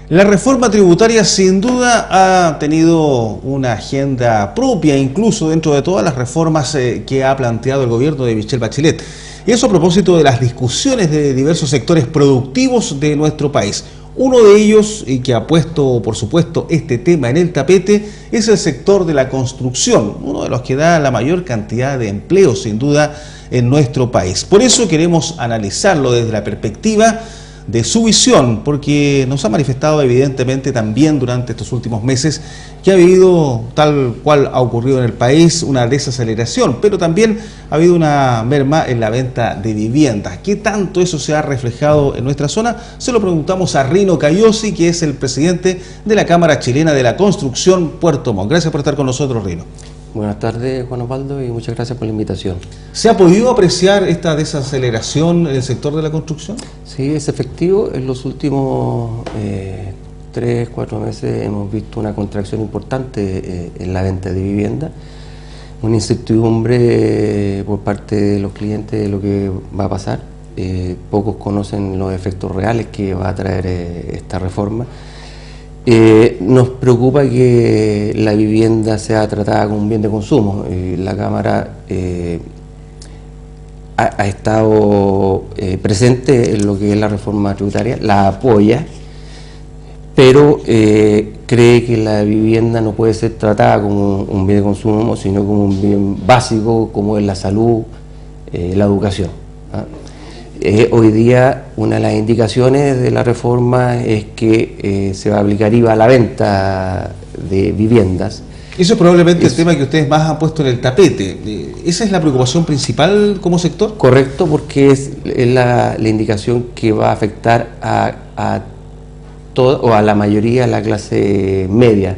La reforma tributaria sin duda ha tenido una agenda propia, incluso dentro de todas las reformas que ha planteado el gobierno de Michelle Bachelet. Y eso a propósito de las discusiones de diversos sectores productivos de nuestro país. Uno de ellos, y que ha puesto, por supuesto, este tema en el tapete, es el sector de la construcción, uno de los que da la mayor cantidad de empleo, sin duda, en nuestro país. Por eso queremos analizarlo desde la perspectiva de su visión, porque nos ha manifestado evidentemente también durante estos últimos meses que ha habido, tal cual ha ocurrido en el país, una desaceleración, pero también ha habido una merma en la venta de viviendas. ¿Qué tanto eso se ha reflejado en nuestra zona? Se lo preguntamos a Rino Cayosi, que es el presidente de la Cámara Chilena de la Construcción Puerto Montt. Gracias por estar con nosotros, Rino. Buenas tardes, Juan Osvaldo, y muchas gracias por la invitación. ¿Se ha podido apreciar esta desaceleración en el sector de la construcción? Sí, es efectivo. En los últimos 3-4 meses hemos visto una contracción importante en la venta de vivienda, una incertidumbre por parte de los clientes de lo que va a pasar. Pocos conocen los efectos reales que va a traer esta reforma. Nos preocupa que la vivienda sea tratada como un bien de consumo. La Cámara ha estado presente en lo que es la reforma tributaria, la apoya, pero cree que la vivienda no puede ser tratada como un bien de consumo, sino como un bien básico, como es la salud, la educación. Hoy día una de las indicaciones de la reforma es que se va a aplicar IVA a la venta de viviendas. Eso es probablemente el tema que ustedes más han puesto en el tapete. ¿Esa es la preocupación principal como sector? Correcto, porque es la indicación que va a afectar a toda o a la mayoría de la clase media,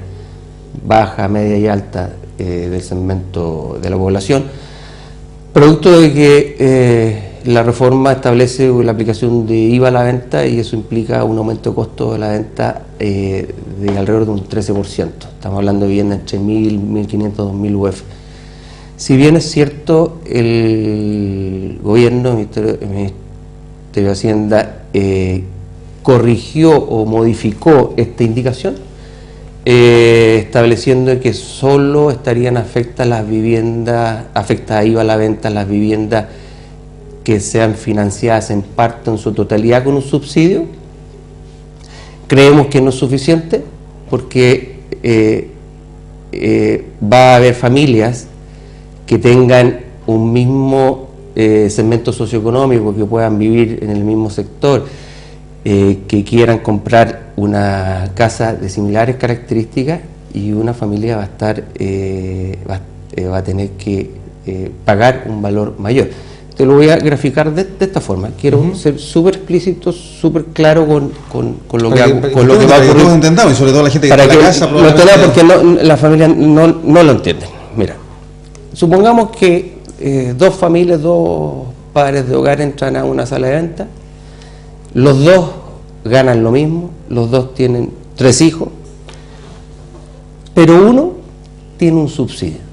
baja, media y alta del segmento de la población, producto de que la reforma establece la aplicación de IVA a la venta y eso implica un aumento de costo de la venta de alrededor de un 13%. Estamos hablando de vivienda entre 1.000, 1.500, 2.000 UF. Si bien es cierto, el gobierno, el Ministerio de Hacienda, corrigió o modificó esta indicación, estableciendo que solo estarían afectadas las viviendas, afecta a IVA a la venta las viviendas que sean financiadas en parte o en su totalidad con un subsidio. Creemos que no es suficiente porque va a haber familias que tengan un mismo segmento socioeconómico, que puedan vivir en el mismo sector, que quieran comprar una casa de similares características y una familia va a estar va a tener que pagar un valor mayor. Te lo voy a graficar de esta forma. Quiero ser súper explícito, súper claro con lo que va a ocurrir. Todos entendamos, y sobre todo la gente que está en la casa. Lo entendamos porque la familia no lo entienden. Mira, supongamos que dos familias, dos padres de hogar entran a una sala de venta, los dos ganan lo mismo, los dos tienen 3 hijos, pero uno tiene un subsidio.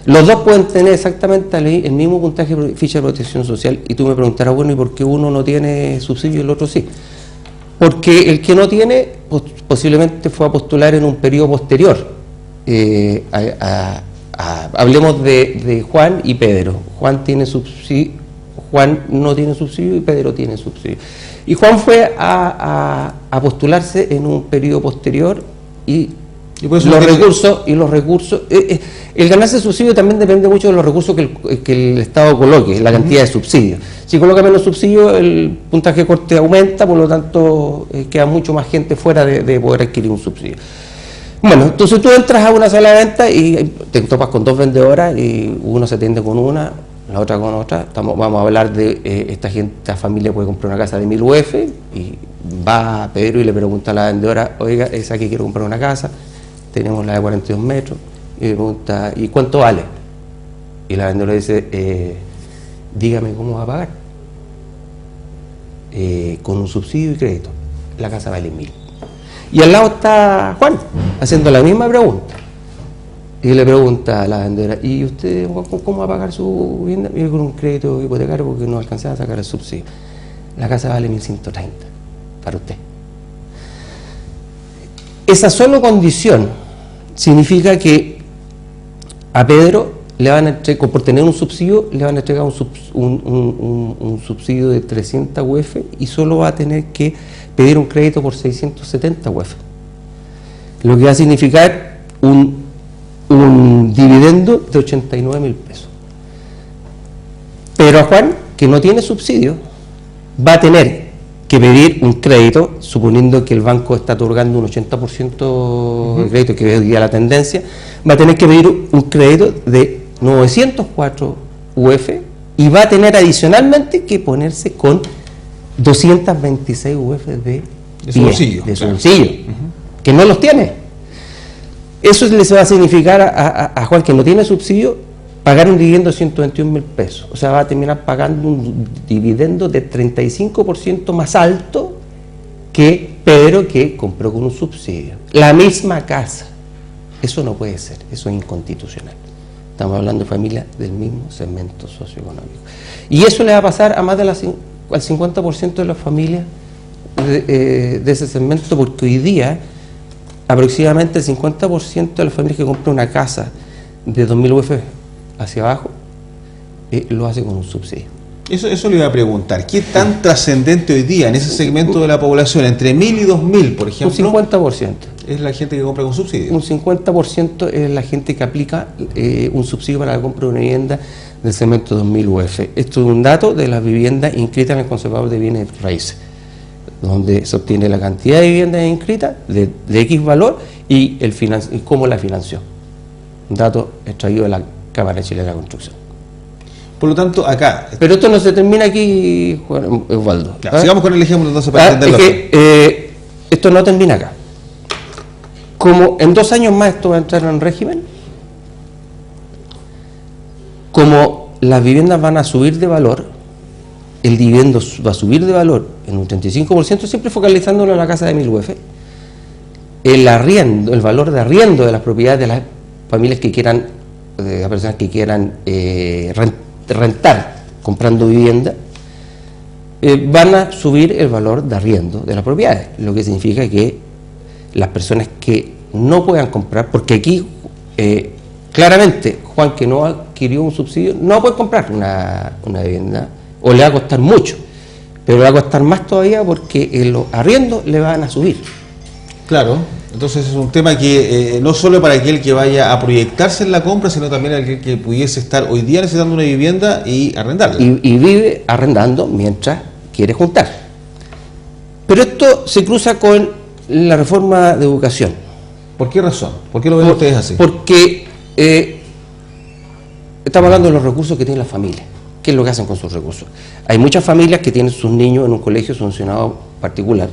Los dos pueden tener exactamente el mismo puntaje de ficha de protección social y tú me preguntarás, bueno, ¿y por qué uno no tiene subsidio y el otro sí? Porque el que no tiene posiblemente fue a postular en un periodo posterior. Hablemos de Juan y Pedro. Juan tiene subsidio, Juan no tiene subsidio y Pedro tiene subsidio. Y Juan fue a postularse en un periodo posterior y los recursos, el ganarse subsidio también depende mucho de los recursos que el Estado coloque, la cantidad de subsidios. Si coloca menos subsidios, el puntaje de corte aumenta, por lo tanto queda mucho más gente fuera de poder adquirir un subsidio. Bueno, entonces tú entras a una sala de venta y te topas con 2 vendedoras y uno se atiende con una, la otra con otra. Vamos a hablar de esta familia puede comprar una casa de 1.000 UF y va a Pedro y le pregunta a la vendedora, oiga, esa que quiero comprar una casa, tenemos la de 42 metros, y le pregunta, ¿y cuánto vale? Y la vendedora dice, dígame cómo va a pagar. Con un subsidio y crédito, la casa vale 1.000. Y al lado está Juan, haciendo la misma pregunta. Y le pregunta a la vendedora, ¿y usted cómo va a pagar su vivienda? Y con un crédito hipotecario porque no alcanzaba a sacar el subsidio. La casa vale 1.130 para usted. esa solo condición significa que a Pedro le van a entregar, por tener un subsidio, le van a entregar un subsidio de 300 UF y solo va a tener que pedir un crédito por 670 UF. Lo que va a significar un dividendo de 89.000 pesos. Pero a Juan, que no tiene subsidio, va a tener que pedir un crédito, suponiendo que el banco está otorgando un 80% de crédito, que es hoy día la tendencia, va a tener que pedir un crédito de 904 UF y va a tener adicionalmente que ponerse con 226 UF de su bolsillo, que no los tiene. Eso les va a significar a Juan, que no tiene subsidio, pagar un dividendo de 121.000 pesos. O sea, va a terminar pagando un dividendo de 35% más alto que Pedro, que compró con un subsidio. La misma casa. Eso no puede ser, eso es inconstitucional. Estamos hablando de familias del mismo segmento socioeconómico. Y eso le va a pasar a más del 50% de las familias de ese segmento, porque hoy día aproximadamente el 50% de las familias que compran una casa de 2.000 UF hacia abajo lo hace con un subsidio. Eso le iba a preguntar. ¿Qué tan trascendente hoy día en ese segmento de la población, entre 1.000 y 2.000, por ejemplo? Un 50%. ¿Es la gente que compra con subsidio? Un 50% es la gente que aplica un subsidio para la compra de una vivienda del segmento 2.000 UF. Esto es un dato de las viviendas inscritas en el Conservador de Bienes Raíces, donde se obtiene la cantidad de viviendas inscritas de X valor y cómo la financió. Un dato extraído de la Cámara Chilena de la Construcción. Por lo tanto, acá... Pero esto no se termina aquí, Juan Osvaldo. Claro, sigamos con el ejemplo entonces para entenderlo. Es que esto no termina acá. Como en 2 años más esto va a entrar en régimen, como las viviendas van a subir de valor, el dividendo va a subir de valor en un 35%, siempre focalizándolo en la casa de 1.000 UF. El arriendo, el valor de arriendo de las propiedades de las familias que quieran, de las personas que quieran rentar comprando vivienda, van a subir el valor de arriendo de las propiedades, lo que significa que las personas que no puedan comprar, porque aquí claramente Juan, que no adquirió un subsidio, no puede comprar una vivienda, o le va a costar mucho, pero le va a costar más todavía porque los arriendos le van a subir. Claro, entonces es un tema que no solo para aquel que vaya a proyectarse en la compra, sino también aquel que pudiese estar hoy día necesitando una vivienda y arrendarla. Y vive arrendando mientras quiere juntar. Pero esto se cruza con la reforma de educación. ¿Por qué razón? ¿Por qué lo ven ustedes así? Porque estamos hablando de los recursos que tiene la familia. ¿Qué es lo que hacen con sus recursos? Hay muchas familias que tienen sus niños en un colegio subvencionado particular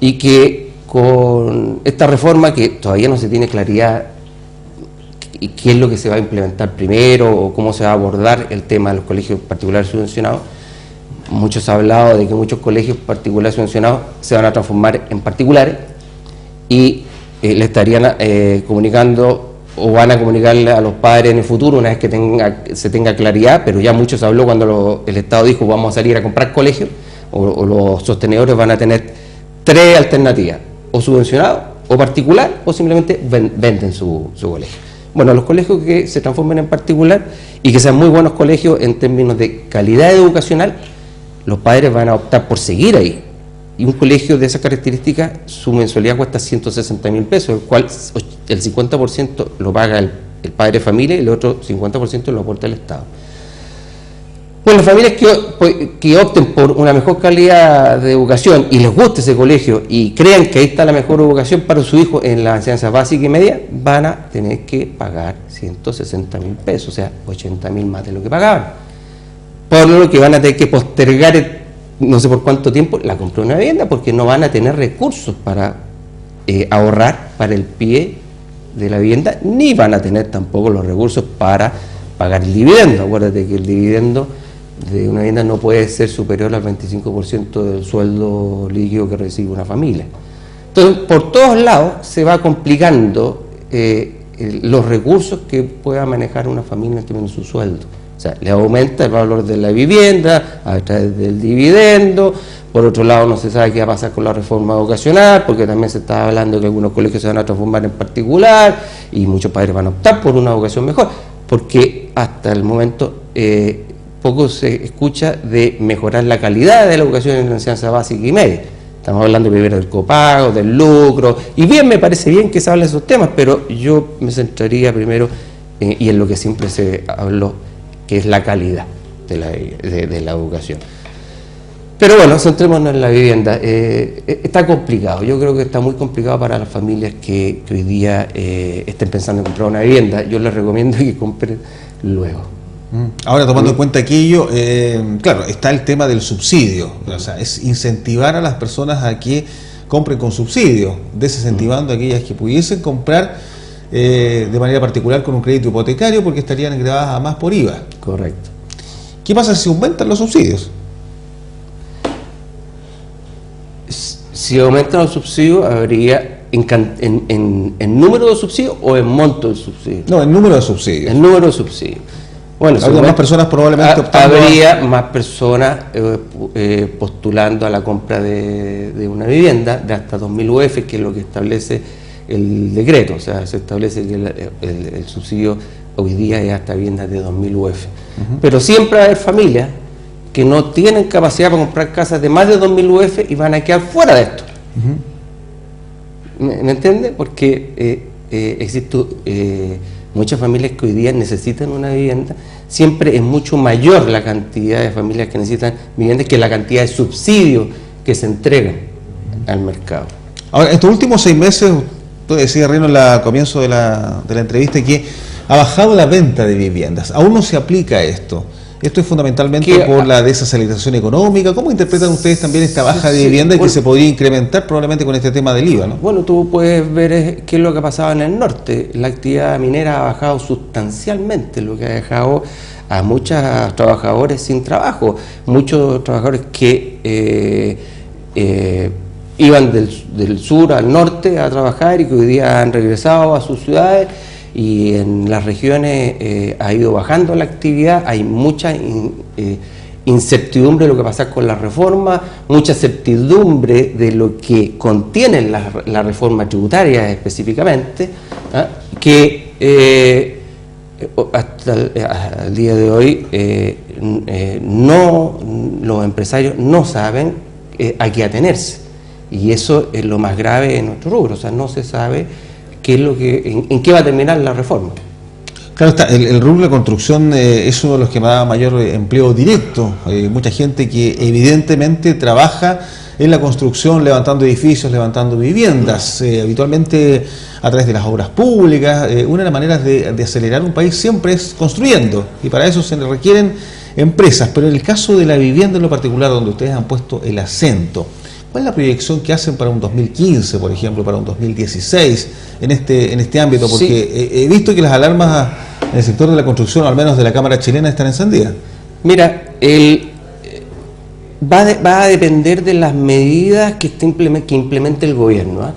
y que con esta reforma, que todavía no se tiene claridad y qué es lo que se va a implementar primero o cómo se va a abordar el tema de los colegios particulares subvencionados, muchos han hablado de que muchos colegios particulares subvencionados se van a transformar en particulares y le estarían comunicando o van a comunicarle a los padres en el futuro una vez que se tenga claridad, pero ya muchos habló cuando el Estado dijo vamos a salir a comprar colegios, o los sostenedores van a tener 3 alternativas, o subvencionado, o particular, o simplemente venden su colegio. Bueno, los colegios que se transformen en particular y que sean muy buenos colegios en términos de calidad educacional, los padres van a optar por seguir ahí. Y un colegio de esas características, su mensualidad cuesta 160.000 pesos, el cual el 50% lo paga el padre de familia y el otro 50% lo aporta el Estado. Bueno, las familias que opten por una mejor calidad de educación y les guste ese colegio y crean que ahí está la mejor educación para su hijo en la enseñanza básica y media, van a tener que pagar 160.000 pesos, o sea, 80.000 más de lo que pagaban. Por lo que van a tener que postergar no sé por cuánto tiempo la compra de una vivienda, porque no van a tener recursos para ahorrar para el pie de la vivienda, ni van a tener tampoco los recursos para pagar el dividendo. Acuérdate que el dividendo de una vivienda no puede ser superior al 25% del sueldo líquido que recibe una familia. Entonces, por todos lados se va complicando los recursos que pueda manejar una familia en términos de su sueldo. O sea, le aumenta el valor de la vivienda a través del dividendo. Por otro lado, no se sabe qué va a pasar con la reforma vocacional, porque también se está hablando que algunos colegios se van a transformar en particular y muchos padres van a optar por una vocación mejor, porque hasta el momento poco se escucha de mejorar la calidad de la educación en la enseñanza básica y media. Estamos hablando primero del copago, del lucro, y bien, me parece bien que se hablen esos temas, pero yo me centraría primero y en lo que siempre se habló, que es la calidad de la educación. Pero bueno, centrémonos en la vivienda. Está complicado, yo creo que está muy complicado para las familias que hoy día estén pensando en comprar una vivienda. Yo les recomiendo que compren luego. Ahora, tomando en cuenta aquello, claro, está el tema del subsidio, o sea, es incentivar a las personas a que compren con subsidio, desincentivando a aquellas que pudiesen comprar de manera particular con un crédito hipotecario, porque estarían gravadas más por IVA. Correcto. ¿Qué pasa si aumentan los subsidios? Si aumentan los subsidios, habría en número de subsidios o en monto de subsidios. No, en número de subsidios. En número de subsidios. Bueno, habría más personas probablemente optando. Habría más personas postulando a la compra de una vivienda de hasta 2.000 UF, que es lo que establece el decreto. O sea, se establece que el subsidio hoy día es hasta viviendas de 2.000 UF. Pero siempre va a haber familias que no tienen capacidad para comprar casas de más de 2.000 UF y van a quedar fuera de esto. ¿Me entiende? Porque existen muchas familias que hoy día necesitan una vivienda. Siempre es mucho mayor la cantidad de familias que necesitan viviendas que la cantidad de subsidios que se entregan al mercado. Ahora, estos últimos 6 meses, tú decías, Reino, al comienzo de la entrevista, que ha bajado la venta de viviendas. ¿Aún no se aplica esto? Esto es fundamentalmente por la desaceleración económica. ¿Cómo interpretan ustedes también esta baja de vivienda y que se podría incrementar probablemente con este tema del IVA, ¿no? Bueno, tú puedes ver qué es lo que ha pasado en el norte. La actividad minera ha bajado sustancialmente, lo que ha dejado a muchos trabajadores sin trabajo. Muchos trabajadores que iban del sur al norte a trabajar y que hoy día han regresado a sus ciudades. Y en las regiones ha ido bajando la actividad, hay mucha incertidumbre de lo que pasa con la reforma, mucha certidumbre de lo que contiene la reforma tributaria específicamente, que hasta el día de hoy los empresarios no saben a qué atenerse, y eso es lo más grave en nuestro rubro. O sea, no se sabe qué es lo en qué va a terminar la reforma. Claro está, el rubro de la construcción es uno de los que más da mayor empleo directo. Mucha gente que evidentemente trabaja en la construcción, levantando edificios, levantando viviendas, habitualmente a través de las obras públicas. Una de las maneras de acelerar un país siempre es construyendo, y para eso se le requieren empresas. Pero en el caso de la vivienda en lo particular, donde ustedes han puesto el acento, ¿cuál es la proyección que hacen para un 2015, por ejemplo, para un 2016 en este ámbito? Porque sí, he visto que las alarmas en el sector de la construcción, o al menos de la Cámara Chilena, están encendidas. Mira, va a depender de las medidas que implemente el gobierno.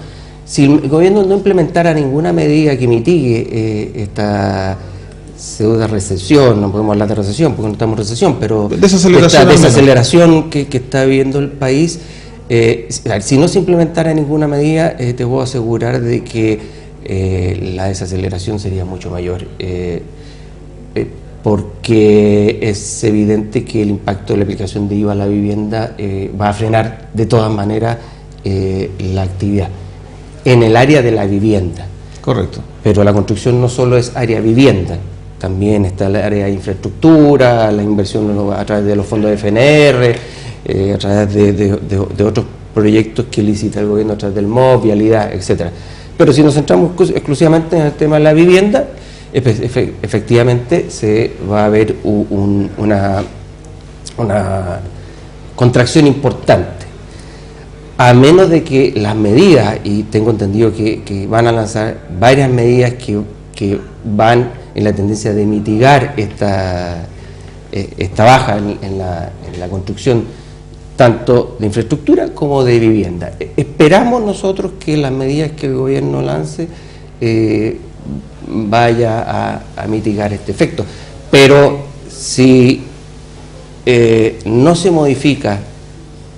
Si el gobierno no implementara ninguna medida que mitigue esta pseudo recesión, no podemos hablar de recesión porque no estamos en recesión, pero esta desaceleración que está viviendo el país, si no se implementara ninguna medida, te puedo asegurar de que la desaceleración sería mucho mayor, porque es evidente que el impacto de la aplicación de IVA a la vivienda va a frenar de todas maneras la actividad en el área de la vivienda. Correcto. Pero la construcción no solo es área vivienda, también está el área de infraestructura, la inversión a través de los fondos de FNR, a través de otros proyectos que licita el gobierno a través del MOB, vialidad, etcétera. Pero si nos centramos exclusivamente en el tema de la vivienda, efectivamente se va a ver una contracción importante, a menos de que las medidas, y tengo entendido que van a lanzar varias medidas que van en la tendencia de mitigar esta baja en la construcción, tanto de infraestructura como de vivienda. Esperamos nosotros que las medidas que el gobierno lance vaya a mitigar este efecto, pero si no se modifica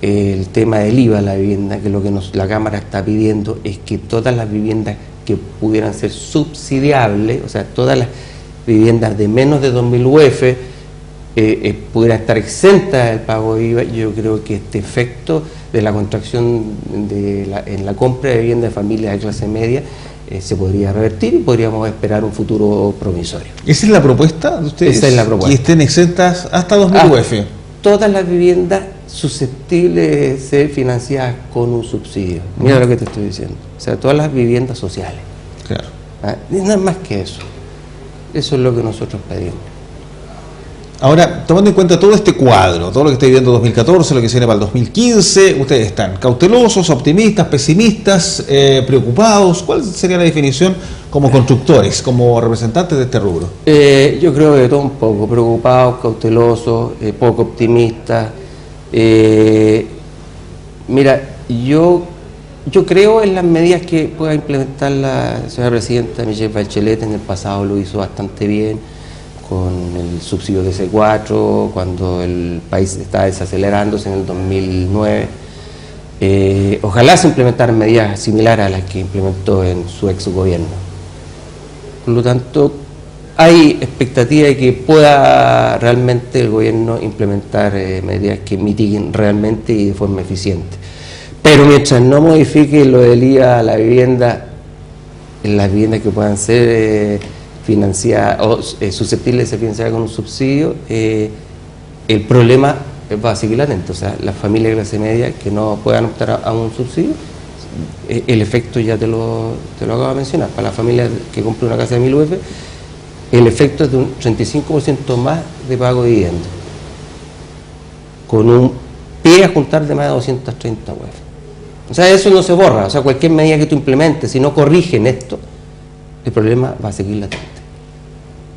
el tema del IVA a la vivienda, que lo que la Cámara está pidiendo es que todas las viviendas que pudieran ser subsidiables, o sea, todas las viviendas de menos de 2.000 UF pudieran estar exentas del pago de IVA. Yo creo que este efecto de la contracción en la compra de vivienda de familias de clase media se podría revertir y podríamos esperar un futuro promisorio. ¿Esa es la propuesta de ustedes? Esa es la propuesta. Que estén exentas hasta 2.000 UF. Todas las viviendas susceptibles de ser financiadas con un subsidio. Mira lo que te estoy diciendo. O sea, todas las viviendas sociales. Claro. Nada más que eso. Eso es lo que nosotros pedimos. Ahora, tomando en cuenta todo este cuadro, todo lo que está viviendo 2014, lo que se viene para el 2015, ustedes están cautelosos, optimistas, pesimistas, preocupados. ¿Cuál sería la definición como constructores, como representantes de este rubro? Yo creo que todo un poco, preocupados, cautelosos, poco optimistas. Mira, yo creo en las medidas que pueda implementar la señora presidenta Michelle Bachelet. En el pasado lo hizo bastante bien, con el subsidio de C4, cuando el país estaba desacelerándose en el 2009. Ojalá se implementaran medidas similares a las que implementó en su ex gobierno. Por lo tanto, hay expectativa de que pueda realmente el gobierno implementar medidas que mitiguen realmente y de forma eficiente. Pero mientras no modifique lo del IVA a la vivienda, en las viviendas que puedan ser financiadas o susceptibles de ser financiadas con un subsidio, el problema va a seguir latente. O sea, las familias de clase media que no puedan optar a un subsidio, el efecto ya te lo acabo de mencionar. Para la familia que compra una casa de 1.000 UF, el efecto es de un 35% más de pago de vivienda, con un pie a juntar de más de 230 UF. O sea, eso no se borra. O sea, cualquier medida que tú implementes, si no corrigen esto, el problema va a seguir latente.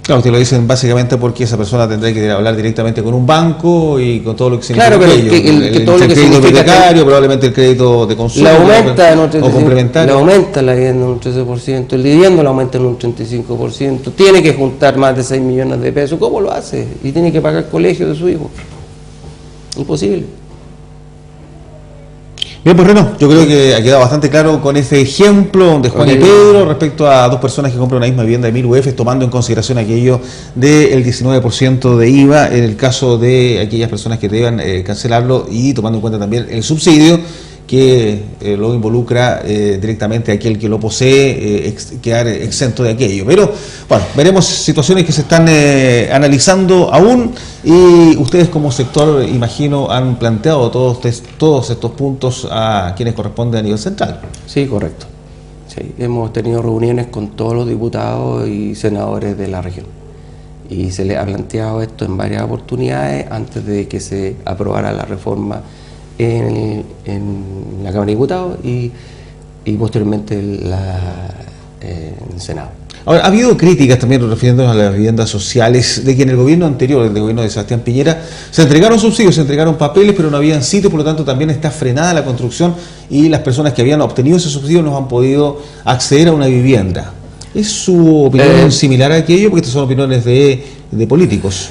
Claro, te lo dicen básicamente porque esa persona tendrá que hablar directamente con un banco y con todo lo que significa. Claro, pero el todo lo que crédito significa hipotecario, probablemente el crédito de consumo o complementario. Le aumenta la vivienda en un 13%, el dividendo lo aumenta en un 35%, tiene que juntar más de 6 millones de pesos. ¿Cómo lo hace? Y tiene que pagar el colegio de su hijo. Imposible. Bien, pues Reno, yo creo que ha quedado bastante claro con ese ejemplo de Juan y Pedro respecto a dos personas que compran una misma vivienda de 1.000 UF, tomando en consideración aquello del 19% de IVA en el caso de aquellas personas que deban cancelarlo, y tomando en cuenta también el subsidio que lo involucra directamente a aquel que lo posee, quedar exento de aquello. Pero bueno, veremos situaciones que se están analizando aún, y ustedes como sector, imagino, han planteado todos estos puntos a quienes corresponden a nivel central. Sí, correcto. Sí, hemos tenido reuniones con todos los diputados y senadores de la región, y se les ha planteado esto en varias oportunidades antes de que se aprobara la reforma en la Cámara de Diputados y posteriormente en el Senado. Ahora, ha habido críticas también, refiriéndonos a las viviendas sociales, de que en el gobierno anterior, el gobierno de Sebastián Piñera, se entregaron subsidios, se entregaron papeles, pero no habían sitio, por lo tanto también está frenada la construcción y las personas que habían obtenido ese subsidio no han podido acceder a una vivienda. ¿Es su opinión similar a aquello? Porque estas son opiniones de políticos.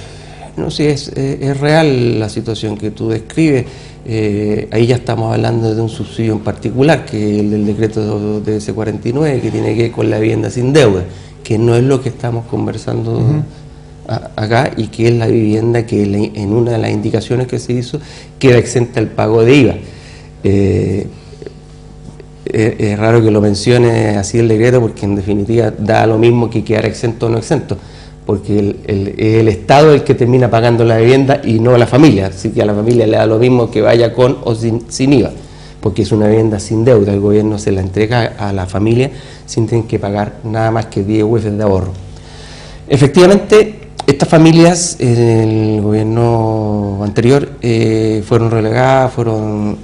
No, sí, es real la situación que tú describes. Ahí ya estamos hablando de un subsidio en particular, que es el del decreto de C49, que tiene que ver con la vivienda sin deuda, que no es lo que estamos conversando acá, y que es la vivienda que en una de las indicaciones que se hizo queda exenta el pago de IVA. Es raro que lo mencione así el decreto, porque en definitiva da lo mismo que quedar exento o no exento, porque el Estado es el que termina pagando la vivienda y no la familia, así que a la familia le da lo mismo que vaya con o sin IVA, porque es una vivienda sin deuda. El gobierno se la entrega a la familia sin tener que pagar nada más que 10 UF de ahorro. Efectivamente, estas familias en el gobierno anterior fueron relegadas, fueron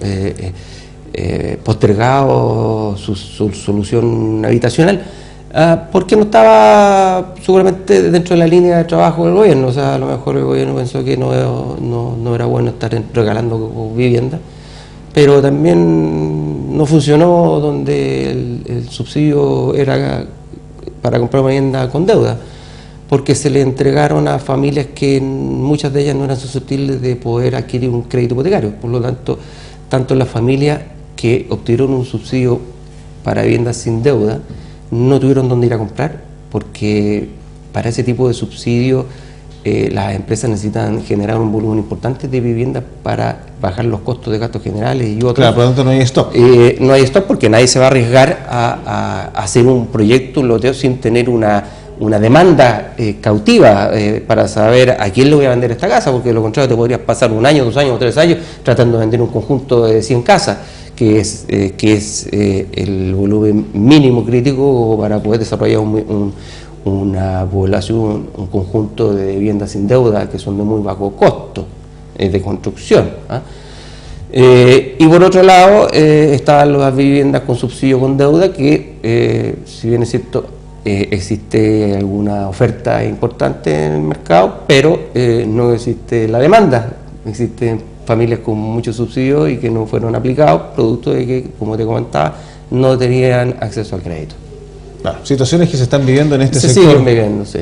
postergados su solución habitacional, porque no estaba seguramente dentro de la línea de trabajo del gobierno. O sea, a lo mejor el gobierno pensó que no era bueno estar regalando vivienda, pero también no funcionó donde el subsidio era para comprar una vivienda con deuda. porque se le entregaron a familias que muchas de ellas no eran susceptibles de poder adquirir un crédito hipotecario. Por lo tanto, tanto las familias que obtuvieron un subsidio para viviendas sin deuda no tuvieron dónde ir a comprar, porque para ese tipo de subsidio las empresas necesitan generar un volumen importante de viviendas para bajar los costos de gastos generales y otros. Claro, por lo tanto no hay stock. No hay stock porque nadie se va a arriesgar a hacer un proyecto, un loteo, sin tener una demanda cautiva para saber a quién le voy a vender esta casa, porque de lo contrario te podrías pasar 1 año, 2 años o 3 años tratando de vender un conjunto de 100 casas, que es el volumen mínimo crítico para poder desarrollar una población, un conjunto de viviendas sin deuda que son de muy bajo costo de construcción. Y por otro lado están las viviendas con subsidio con deuda, que si bien es cierto existe alguna oferta importante en el mercado, pero no existe la demanda. Existen familias con muchos subsidios y que no fueron aplicados, producto de que, como te comentaba, no tenían acceso al crédito. Claro, situaciones que se están viviendo en este se sector. siguen viviendo, sí.